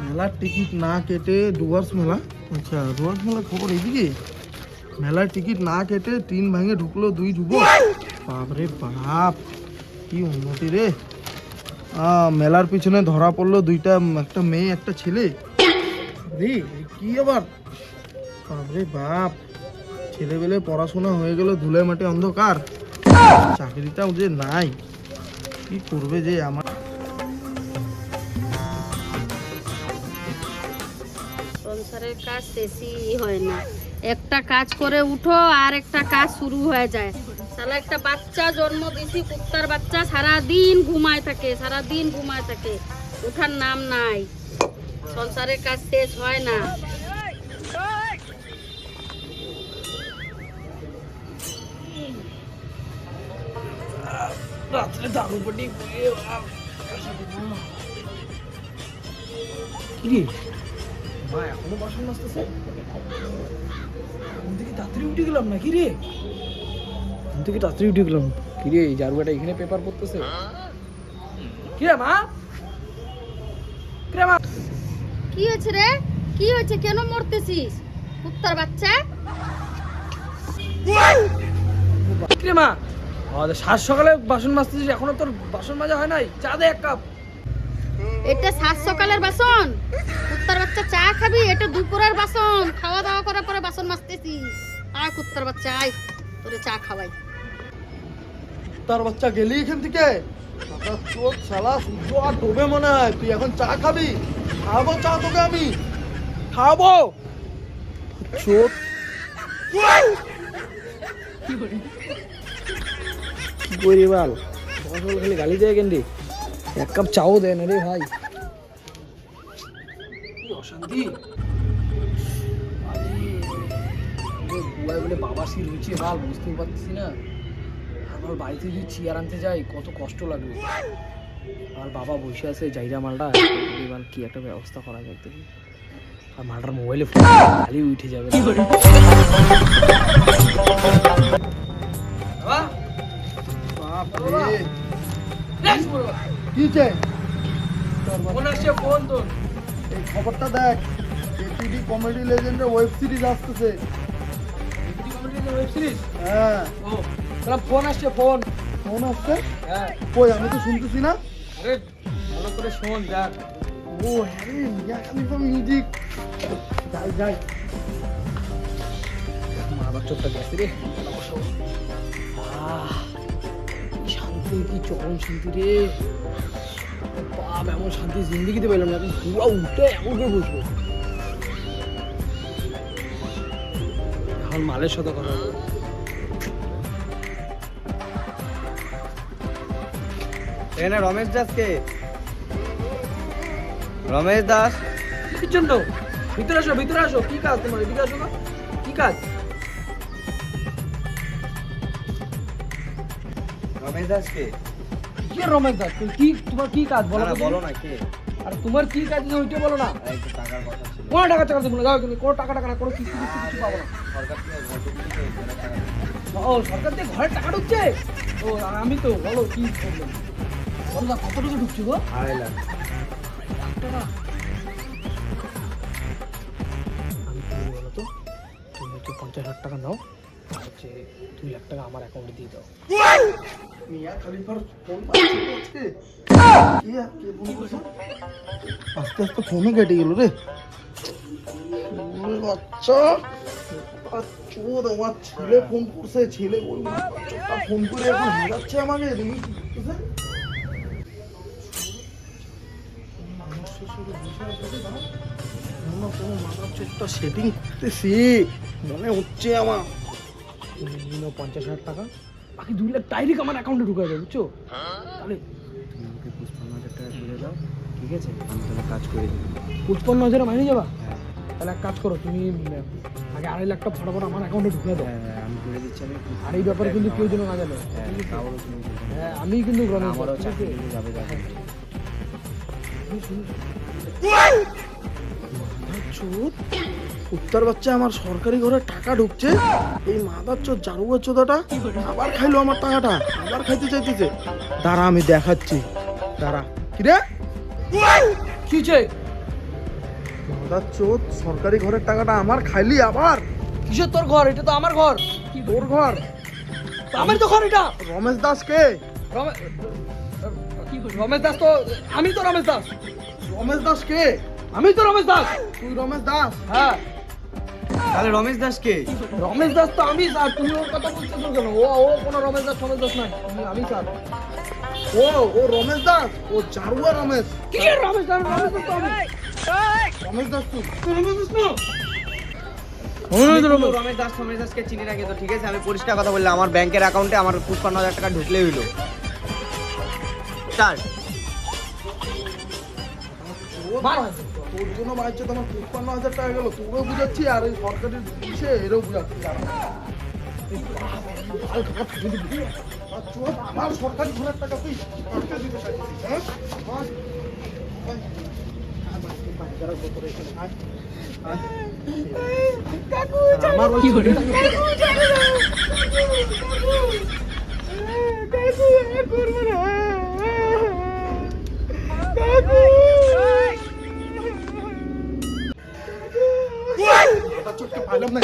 মেলার টিকিট না কেটে ডুয়ার্স মেলা, আচ্ছা ডুয়ার্স মেলার খবর এইদিকে। মেলার টিকিট না কেটে 3 ভাঙে ঢুকলো 2 যুবক। বাপরে বাপ, কি উন্নতি রে। মেলার পিছনে ধরা পড়লো 2টা, একটা মেয়ে একটা ছেলে রে। কি আবার, বাপরে বাপ, ছেলেবেলে পড়াশোনা হয়ে গেল ধুলে মাটি অন্ধকার, চাকরিটাও যে নাই, কি করবে যে আমার। সংসারের কাজ শেষই হয় না, একটা কাজ করে উঠো আর একটা কাজ শুরু হয়ে যায়। শালা একটা বাচ্চা জন্ম দিছি, কুত্তার বাচ্চা, সারাদিন ঘুমায় থাকে, সারাদিন ঘুমায় থাকে, উঠার নাম নাই। সংসারের কাজ শেষ হয় না। রাত্রে দারু পটি কি মা এখনো বাসন মাজতেছে। আমি থেকে তাড়াতাড়ি উঠে গেলাম না কি রে, আমি থেকে তাড়াতাড়ি উঠে গেলাম কি রে। জারুয়াটা এখানে পেপার পড়তেছে কি রে মা, কি রে মা, কি হয়েছে রে, কি হয়েছে, কেন মরতেছিস কুত্তার বাচ্চা? কি রে মা, সাত সকালে বাসন মাজতেছিস, এখনো তোর বাসন মাজা হয় নাই? চা দে 1 কাপ। এটা 7 সকালের বাসন, কুত্তার বাচ্চা চা খাবি? এটা দুপুরের বাসন, খাওয়া দাওয়া করার পরে বাসন মাজতেছিস। আয় কুত্তার বাচ্চা আয়, তোরে চা খাওয়াই। তার বাচ্চা গেলি এখান থেকে, চোখ শালা সূর্য আর ডোবে মনে হয়। তুই এখন চা খাবি? খাবো চা তোকে আমি, খাবো চোখ। কি করি বল, সকাল সকাল খালি গালি দেয় কেন রে? 1 কাপ চাও দেয় না রে ভাই, কি অশান্তি। বুয়াই বলে বাবা সি রুচি বাল, বুঝতেই পারছি না। আমার বাড়িতে যদি চেয়ার আনতে যাই কত কষ্ট লাগবে। আর বাবা বসে আছে জাইরা মালটা, এবার কি একটা ব্যবস্থা করা যায় দেখি। আর মালটার মোবাইলে ফোন খালি উঠে যাবে। কি চাই ফোন আসছে, ফোন তোর। এই খবরটা দেখ, এটিডি কমেডি লেজেন্ডের ওয়েব সিরিজ আসতেছে। এটিডি কমেডি লেজেন্ডের ওয়েব সিরিজ? হ্যাঁ। ও তাহলে ফোন আসছে, ফোন ফোন আসছে? হ্যাঁ। কই আমি তো শুনতেছি না। আরে ভালো করে শোন দেখ। ও হ্যাঁ, মিয়া খালিফা মিউজিক। যাই যাই, মারার চোখটা গেছে রে। শান্তি, কি চরম শান্তি রে বাপ, এমন শান্তি জিন্দিগিতে পেলাম না। এখন পুরো উঠে এমন করে বসবো। এখন মালের সাথে কথা বলবো। এখানে রমেশ দাসকে, রমেশ দাস কি জন্য? ভিতরে আসো, ভিতরে আসো। কি কাজ তোমার? এদিকে আসো না, কি কাজ? রমেশ দাসকে, কি রমেশ দাস? কি তোমার কি কাজ বলো? বলো না কে? আর তোমার কি কাজ ওইটা বলো না। একটু টাকার কথা ছিল। কোনো টাকা টাকা দেবো না, যাও তুমি। কোনো টাকা টাকা না, কোনো কিছু পাবো না। সরকার থেকে ঘর ঢুকছে, টাকা দিচ্ছে। ও সরকার থেকে ঘরে টাকা ঢুকছে? ও আমি তো বলো কি প্রবলেম, বলো না কত টাকা ঢুকছে গো? 2.5 লাখ। টাকা আমি কি বলো তো, তুমি তো 50,000 টাকা নাও, আর হচ্ছে 2 লাখ টাকা আমার অ্যাকাউন্টে দিয়ে দাও। মিয়া খলিফার ফোন পাচ্ছে আজকে। কি আর কে ফোন করছে? আস্তে আস্তে ফোনও কেটে গেল রে। বাচ্চা চোদ, আমার ছেলে ফোন করছে, ছেলে ওই বাচ্চাটা ফোন করে এখন হারাচ্ছে আমাকে। দেখি কি করতেছে। সেটিং করতেছি মনে হচ্ছে আমার। 50,000 টাকা, বাকি 2 লাখ ডাইরেক্ট আমার অ্যাকাউন্টে ঢুকাই দেবে, বুঝছো? তাহলে তুমি আমাকে 55,000 টাকা দিয়ে দাও, ঠিক আছে? আমি তাহলে কাজ করে দিই। 55,000 মাইনে যাবা? হ্যাঁ তাহলে এক কাজ করো, তুমি আগে 2.5 লাখ টাকা ফটাফট আমার অ্যাকাউন্টে ঢুকিয়ে দাও। হ্যাঁ, আমি করে দিচ্ছি। আমি আর এই ব্যাপারে কিন্তু কেউ যেন না জানে। হ্যাঁ, কাউকে তুমি বলবে না। হ্যাঁ আমি কিন্তু আমারও চাকরি নিয়ে যাবে যাবে। উত্তর বাচ্চা আমার সরকারি ঘরে টাকা ঢুকছে, এই মাদার চোদ জারুয়া চোদাটা আবার খাইলো আমার টাকাটা, আবার খাইতে চাইতেছে। দাঁড়া আমি দেখাচ্ছি, দাঁড়া। কি রে কি চাই? দাদা চোদ, সরকারি ঘরের টাকাটা আমার, খাইলি আবার। কিসের তোর ঘর? এটা তো আমার ঘর। তোর ঘর? আমার তো ঘর এটা। রমেশ দাস কে? রমেশ দাস তো আমি তো রমেশ দাস। রমেশ দাস কে? আমি তো রমেশ দাস। তুই রমেশ দাস? হ্যাঁ, তাহলে রমেশ দাস কে? রমেশ দাস তো আমি স্যার। তুমি ওর কথা বলছো তো কেন? ও কোনো রমেশ দাস নাই। আমি স্যার। ও ও রমেশ দাস, ও চারুয়া রমেশ। কি রমেশ দাস? রমেশ দাস তো আমি। রমেশ দাস তুই? রমেশ দাস না। রমেশ দাসকে চিনি রাখি তো, ঠিক আছে? আমি পরিষ্কার কথা বললাম, আমার ব্যাংকের অ্যাকাউন্টে আমার 55,000 টাকা ঢুকলেই হইলো। স্টার্ট। তোর জন্য মাইছে তোমার 55,000 টাকা গেল, তোকেও বুঝাচ্ছি আর এই সরকারের পুলিশে এরও বুঝাচ্ছি। আমার সরকারি ঘরের টাকা তুই আটকে দিতে চাইছিস, হ্যাঁ? আমার ওই চোখটা পাইলাম না।